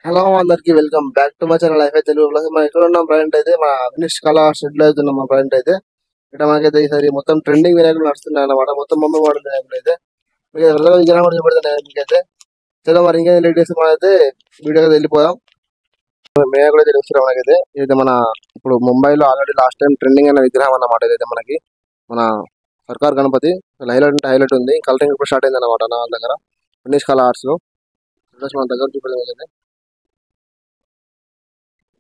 Hello అందరికి welcome back to my channel life Telugu plus. మనం ఎక్కడ ఉన్నాం ప్రజెంట్ అయితే మన ఫినిష్ కళా షెడ్ లో అవుతున్నాం మన ప్రజెంట్ అయితే. ఇక్కడ మనకైతే ఈసారి మొత్తం ట్రెండింగ్ వినాయకులు నడుస్తున్నాయి అన్నమాట. మొత్తం బొమ్మ వాడు వినాయకులు అయితే మీకు విగ్రహం కూడా చూపెడుతున్నాయి మీకైతే. చలో మరి ఇంకేం లేట్ చేసి మనమైతే వీడియోకి వెళ్ళిపోదాం. వినాయకుడు అయితే తెలుస్తున్నాం మనకైతే. ఇదైతే మన ఇప్పుడు ముంబైలో ఆల్రెడీ లాస్ట్ టైం ట్రెండింగ్ అనే విగ్రహం అన్నమాట. ఇదైతే మనకి మన సర్కార్ గణపతి హైలైట్ అంటే హైలైట్ ఉంది. కలరింగ్ ఇప్పుడు స్టార్ట్ అయింది అనమాట నా వాళ్ళ దగ్గర ఫినిష్ కళా ఆర్ట్స్ లో. మన దగ్గర చూపెడతాం.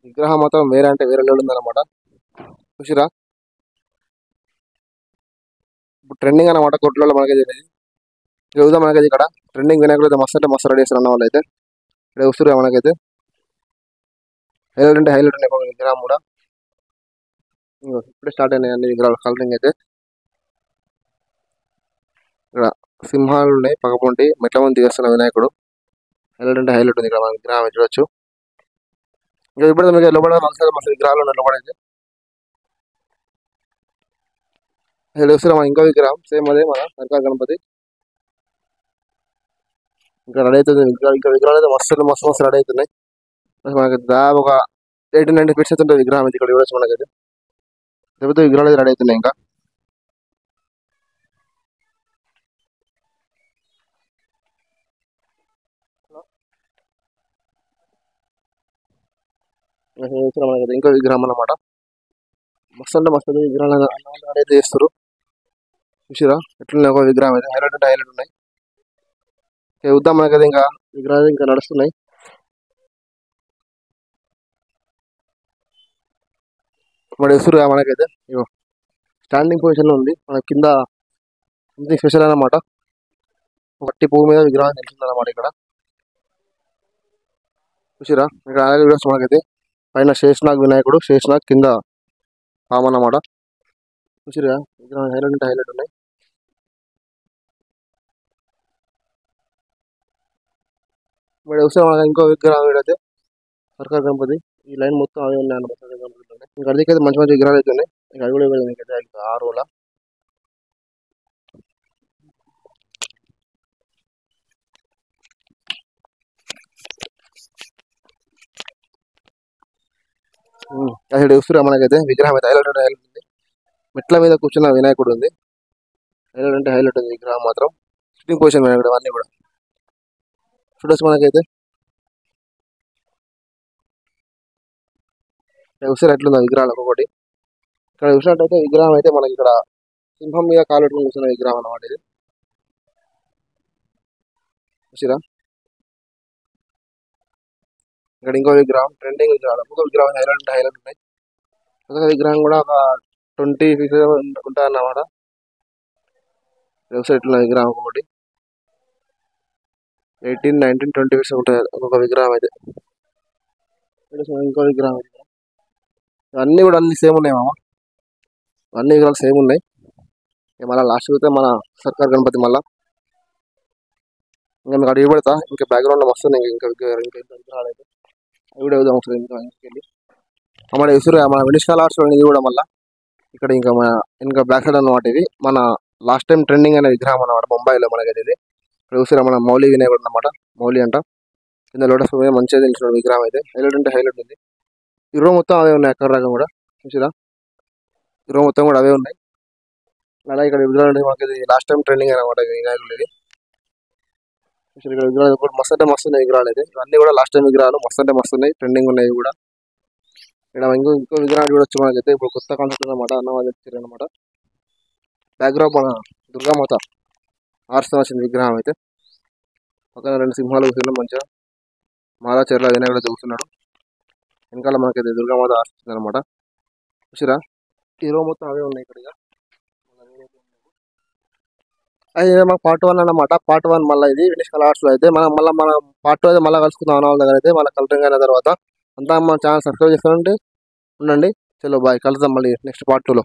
విగ్రహం మాత్రం వేరే అంటే వేరే లెవెల్ ఉందన్నమాట. చూసిరా ఇప్పుడు ట్రెండింగ్ అనమాట కొట్లలో మనకైతే ఇది. చూద్దాం మనకైతే ఇక్కడ ట్రెండింగ్ వినాయకుడు అయితే మస్తు అంటే మస్తు రెడీ చేస్తారు అన్న వాళ్ళు అయితే. ఇక్కడ వస్తున్నారు మనకైతే హైలైట్ అంటే హైలైట్ ఉన్నాయి విగ్రహం కూడా. ఇప్పుడే స్టార్ట్ అయినాయి అన్ని విగ్రహాలు కలరింగ్ అయితే. ఇక్కడ సింహాలు ఉన్నాయి పక్కపొంటి మెట్ల మంది చేస్తున్న వినాయకుడు హైలైట్ అంటే హైలైట్ ఉంది. ఇక్కడ మన విగ్రహం చూడొచ్చు. ఇంకా ఇప్పుడు మీకు లోపల మస్తు విగ్రహాలు ఉన్నాయి లోపల అయితే. వస్తున్నాం ఇంకో విగ్రహం సేమ్ అదే మన సర్కార్ గణపతి. ఇంకా రెడీ అవుతుంది ఇంకా విగ్రహాలు అయితే మస్తు మస్తు మస్తు రెడీ అవుతున్నాయి. మనకి దాదాపు ఒక 80-90 ఫీట్స్ అయితే ఉంటుంది విగ్రహం అయితే. ఇక్కడ చూడొచ్చు మనకైతే లేకపోతే విగ్రహాలు అయితే రెడీ అవుతున్నాయి. ఇంకా మనకైతే ఇంకో విగ్రహం అన్నమాట. మస్తు అంటే మస్తు విగ్రహాలు రెడీ అయితే చేస్తారు. చూసిరా ఎట్లున్నాయి ఒక విగ్రహం అయితే హైలైట్ అంటే హైలైట్ ఉన్నాయి. చూద్దాం మనకైతే ఇంకా విగ్రహాలు ఇంకా నడుస్తున్నాయి. మరి వస్తురు మనకైతే ఇగో స్టాండింగ్ పొజిషన్ లో ఉంది. మన కింద సంథింగ్ స్పెషల్ అన్నమాట. ఒకటి పువ్వు మీద విగ్రహం నిలిచింది అన్నమాట. ఇక్కడ చూసిరా ఇక్కడ అలాగే చూడొచ్చు మనకైతే. పైన శేషనాగ్ వినాయకుడు శేషనాగ్ కింద పాము అన్నమాట. చూసిరా విగ్రహం హైలైట్ అంటే హైలైట్ ఉన్నాయి. మరి వస్తే మనకి ఇంకో విగ్రహం అయితే సర్కార్ గణపతి. ఈ లైన్ మొత్తం అవే ఉన్నాయి అన్నమాట. సర్కార్ గణపతి ఇంకా అదికైతే మంచి మంచి విగ్రహాలు అయితే ఉన్నాయి. ఇంకా అది కూడా ఇవ్వలేదు ఆ రోజుల. అసలు చూస్తురా మనకైతే విగ్రహం అయితే హైలైట్ అంటే హైలైట్ ఉంది. మెట్ల మీద కూర్చున్న వినాయకుడు ఉంది. హైలైట్ అంటే హైలైట్ ఉంది విగ్రహం మాత్రం. సిట్టింగ్ పొజిషన్ వినాయకుడు అన్ని కూడా చూడొచ్చు మనకైతే. చూసారు ఎట్లుంది విగ్రహాలు ఒక్కొక్కటి. ఇక్కడ చూసినట్టయితే విగ్రహం అయితే మనకి ఇక్కడ సింహం మీద కాలు పెట్టుకుని కూర్చున్న విగ్రహం అన్నమాట ఇది. చూసిరా ఇక్కడ ఇంకో విగ్రహం ట్రెండింగ్ విగ్రహాలు ఒక్కొక్క విగ్రహం హైలైట్ అంటే హైలైట్ ఉన్నాయి. ఒక్కొక్క విగ్రహం కూడా ఒక 20 ఫీట్స్ ఉంటాయి అన్నమాట. చూసారు ఎట్లున్న విగ్రహం ఒక్కొక్కటి 18, 19, 20 ఫీట్స్ ఉంటాయి ఒక్కొక్క విగ్రహం అయితే. ఇంకో విగ్రహం అన్ని కూడా అన్ని సేమ్ ఉన్నాయి మామ. అన్ని విగ్రహాలు సేమ్ ఉన్నాయి. మళ్ళీ లాస్ట్ అయితే మన సర్కార్ గణపతి మళ్ళా ఇంకా మీకు అడిగి పెడతా. ఇంకా బ్యాక్గ్రౌండ్ లో వస్తుంది ఇంకా ఇంకా విగ్రహాలు అయితే అవి కూడా ఏదో వస్తుంది ఇంకా ఇంటికెళ్ళి మన ఇసురు మన వినిష్కాల్ ఆర్ట్స్ ఇది కూడా మళ్ళీ ఇక్కడ ఇంకా మన ఇంకా బ్యాక్ సైడ్ అన్నమాట. ఇది మన లాస్ట్ టైం ట్రెండింగ్ అనే విగ్రహం అన్నమాట ముంబైలో మనకైతే. ఇది ఇక్కడ చూసారా మన మౌలి వినాయకుడు అన్నమాట. మౌలి అంట కింద లోటస్ మీద మంచిగా తెలిసిన విగ్రహం అయితే హైలైట్ అంటే హైలైట్ ఉంది. ఈ రూమ్ మొత్తం అవే ఉన్నాయి అక్కడ రకం కూడా. చూసిరా ఈ రూమ్ మొత్తం కూడా అవే ఉన్నాయి. అలా ఇక్కడ విగ్రహాలు మాకు లాస్ట్ టైం ట్రెండింగ్ అనమాట వినాయకుడు ఇది. ఇక్కడ విగ్రహాలు కూడా మస్తు అంటే మస్తు ఉన్నాయి విగ్రహాలు అయితే. ఇవన్నీ కూడా లాస్ట్ టైం విగ్రహాలు మస్తు అంటే మస్తు ఉన్నాయి ట్రెండింగ్ ఉన్నాయి కూడా. ఇక్కడ ఇంకో విగ్రహాలు చూడొచ్చు మనకైతే. ఇప్పుడు కొత్త కాన్సెప్ట్ అనమాట అన్న వాళ్ళు వచ్చారు అనమాట. బ్యాక్గ్రౌండ్ మన దుర్గామాత ఆర్ట్స్ వచ్చిన విగ్రహం అయితే. పక్కన 2 సింహాలు కూర్చున్నాం మంచిగా. మాలా చెర్ల వినాయకుడు చూస్తున్నాడు. వెనకాల మనకైతే దుర్గామాత ఆర్ట్స్ అనమాట. చూసిరా హీరో మొత్తం అవే ఉన్నాయి ఇక్కడ. అది మాకు పార్ట్ 1 అన్నమాట. పార్ట్ 1 మళ్ళీ ఇది వినిష్కల్ ఆర్ట్స్ లో అయితే మనం పార్ట్ 2 అయితే మళ్ళీ కలుసుకుందాం అన్న వాళ్ళ దగ్గర అయితే. మళ్ళీ కలరింగ్ అయిన తర్వాత అంతా మన ఛానల్ సబ్స్క్రైబ్ చేసుకోండి ఉండండి. చలో బాయ్ కలుద్దాం మళ్ళీ నెక్స్ట్ పార్ట్ 2లో.